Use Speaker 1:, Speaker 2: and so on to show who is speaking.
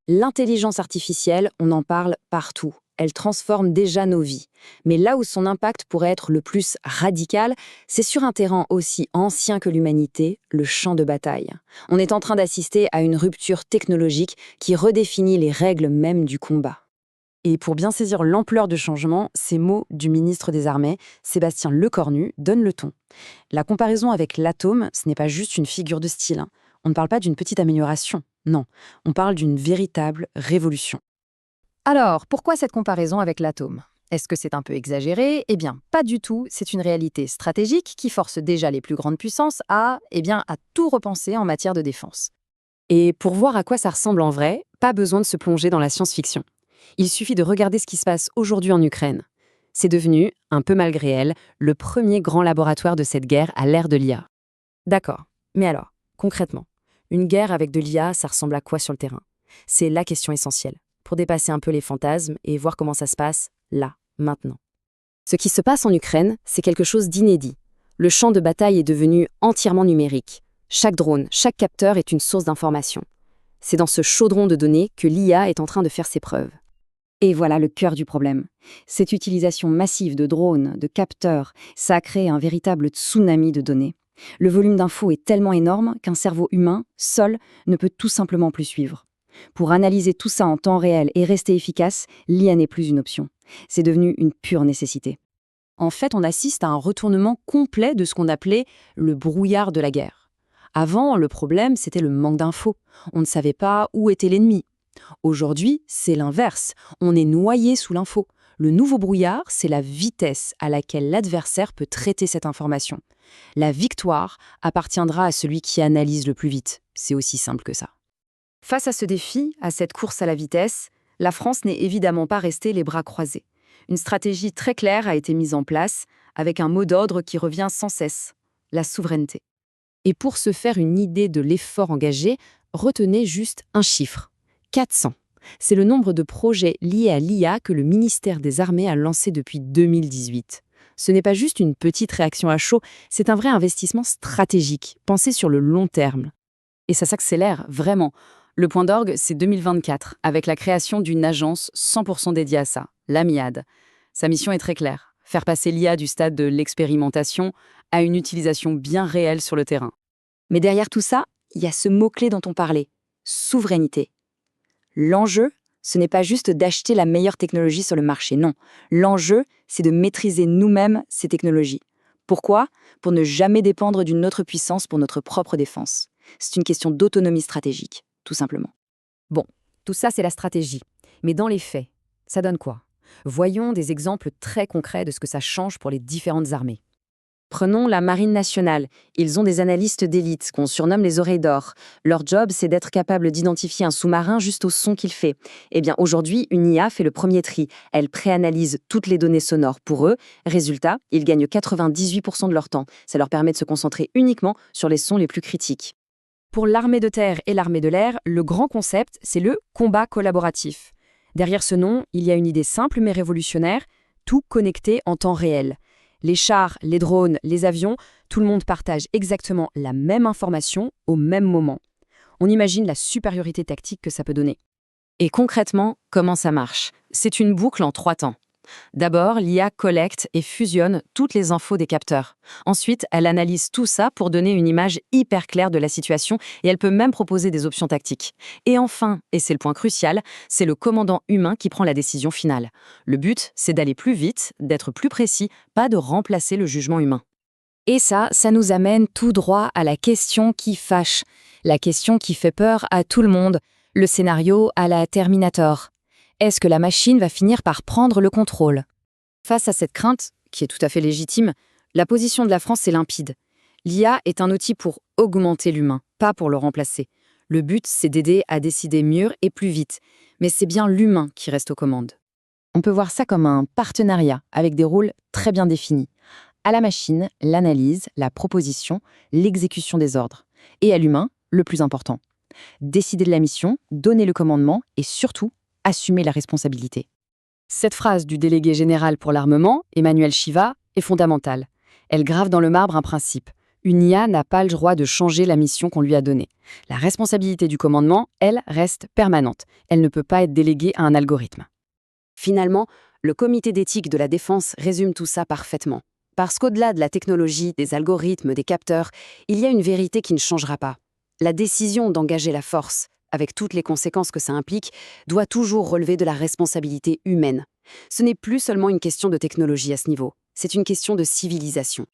Speaker 1: L'intelligence artificielle, on en parle partout. Elle transforme déjà nos vies. Mais là où son impact pourrait être le plus radical, c'est sur un terrain aussi ancien que l'humanité, le champ de bataille. On est en train d'assister à une rupture technologique qui redéfinit les règles mêmes du combat. Et pour bien saisir l'ampleur du changement, ces mots du ministre des Armées, Sébastien Lecornu, donnent le ton. La comparaison avec l'atome, ce n'est pas juste une figure de style, hein. On ne parle pas d'une petite amélioration, non, on parle d'une véritable révolution. Alors, pourquoi cette comparaison avec l'atome? Est-ce que c'est un peu exagéré? Eh bien, pas du tout, c'est une réalité stratégique qui force déjà les plus grandes puissances à tout repenser en matière de défense. Et pour voir à quoi ça ressemble en vrai, pas besoin de se plonger dans la science-fiction. Il suffit de regarder ce qui se passe aujourd'hui en Ukraine. C'est devenu, un peu malgré elle, le premier grand laboratoire de cette guerre à l'ère de l'IA. D'accord, mais alors, concrètement, une guerre avec de l'IA, ça ressemble à quoi sur le terrain? C'est la question essentielle, pour dépasser un peu les fantasmes et voir comment ça se passe, là, maintenant. Ce qui se passe en Ukraine, c'est quelque chose d'inédit. Le champ de bataille est devenu entièrement numérique. Chaque drone, chaque capteur est une source d'information. C'est dans ce chaudron de données que l'IA est en train de faire ses preuves. Et voilà le cœur du problème. Cette utilisation massive de drones, de capteurs, ça a créé un véritable tsunami de données. Le volume d'infos est tellement énorme qu'un cerveau humain, seul, ne peut tout simplement plus suivre. Pour analyser tout ça en temps réel et rester efficace, l'IA n'est plus une option. C'est devenu une pure nécessité. En fait, on assiste à un retournement complet de ce qu'on appelait le brouillard de la guerre. Avant, le problème, c'était le manque d'infos. On ne savait pas où était l'ennemi. Aujourd'hui, c'est l'inverse. On est noyé sous l'info. Le nouveau brouillard, c'est la vitesse à laquelle l'adversaire peut traiter cette information. La victoire appartiendra à celui qui analyse le plus vite. C'est aussi simple que ça. Face à ce défi, à cette course à la vitesse, la France n'est évidemment pas restée les bras croisés. Une stratégie très claire a été mise en place, avec un mot d'ordre qui revient sans cesse, la souveraineté. Et pour se faire une idée de l'effort engagé, retenez juste un chiffre. 400. C'est le nombre de projets liés à l'IA que le ministère des Armées a lancé depuis 2018. Ce n'est pas juste une petite réaction à chaud, c'est un vrai investissement stratégique, pensé sur le long terme. Et ça s'accélère vraiment. Le point d'orgue, c'est 2024, avec la création d'une agence 100% dédiée à ça, l'AMIAD. Sa mission est très claire, faire passer l'IA du stade de l'expérimentation à une utilisation bien réelle sur le terrain. Mais derrière tout ça, il y a ce mot-clé dont on parlait, souveraineté. L'enjeu, ce n'est pas juste d'acheter la meilleure technologie sur le marché, non. L'enjeu, c'est de maîtriser nous-mêmes ces technologies. Pourquoi? Pour ne jamais dépendre d'une autre puissance pour notre propre défense. C'est une question d'autonomie stratégique, tout simplement. Bon, tout ça, c'est la stratégie. Mais dans les faits, ça donne quoi? Voyons des exemples très concrets de ce que ça change pour les différentes armées. Prenons la Marine nationale. Ils ont des analystes d'élite, qu'on surnomme les oreilles d'or. Leur job, c'est d'être capable d'identifier un sous-marin juste au son qu'il fait. Eh bien, aujourd'hui, une IA fait le premier tri. Elle préanalyse toutes les données sonores pour eux. Résultat, ils gagnent 98% de leur temps. Ça leur permet de se concentrer uniquement sur les sons les plus critiques. Pour l'armée de terre et l'armée de l'air, le grand concept, c'est le combat collaboratif. Derrière ce nom, il y a une idée simple mais révolutionnaire, tout connecté en temps réel. Les chars, les drones, les avions, tout le monde partage exactement la même information au même moment. On imagine la supériorité tactique que ça peut donner. Et concrètement, comment ça marche? C'est une boucle en 3 temps. D'abord, l'IA collecte et fusionne toutes les infos des capteurs. Ensuite, elle analyse tout ça pour donner une image hyper claire de la situation et elle peut même proposer des options tactiques. Et enfin, et c'est le point crucial, c'est le commandant humain qui prend la décision finale. Le but, c'est d'aller plus vite, d'être plus précis, pas de remplacer le jugement humain. Et ça nous amène tout droit à la question qui fâche, la question qui fait peur à tout le monde, le scénario à la Terminator. Est-ce que la machine va finir par prendre le contrôle? Face à cette crainte, qui est tout à fait légitime, la position de la France est limpide. L'IA est un outil pour augmenter l'humain, pas pour le remplacer. Le but, c'est d'aider à décider mieux et plus vite, mais c'est bien l'humain qui reste aux commandes. On peut voir ça comme un partenariat, avec des rôles très bien définis. À la machine, l'analyse, la proposition, l'exécution des ordres. Et à l'humain, le plus important. Décider de la mission, donner le commandement et surtout, assumer la responsabilité. Cette phrase du délégué général pour l'armement, Emmanuel Chiva, est fondamentale. Elle grave dans le marbre un principe. Une IA n'a pas le droit de changer la mission qu'on lui a donnée. La responsabilité du commandement, elle, reste permanente. Elle ne peut pas être déléguée à un algorithme. Finalement, le comité d'éthique de la défense résume tout ça parfaitement. Parce qu'au-delà de la technologie, des algorithmes, des capteurs, il y a une vérité qui ne changera pas. La décision d'engager la force, avec toutes les conséquences que ça implique, doit toujours relever de la responsabilité humaine. Ce n'est plus seulement une question de technologie à ce niveau, c'est une question de civilisation.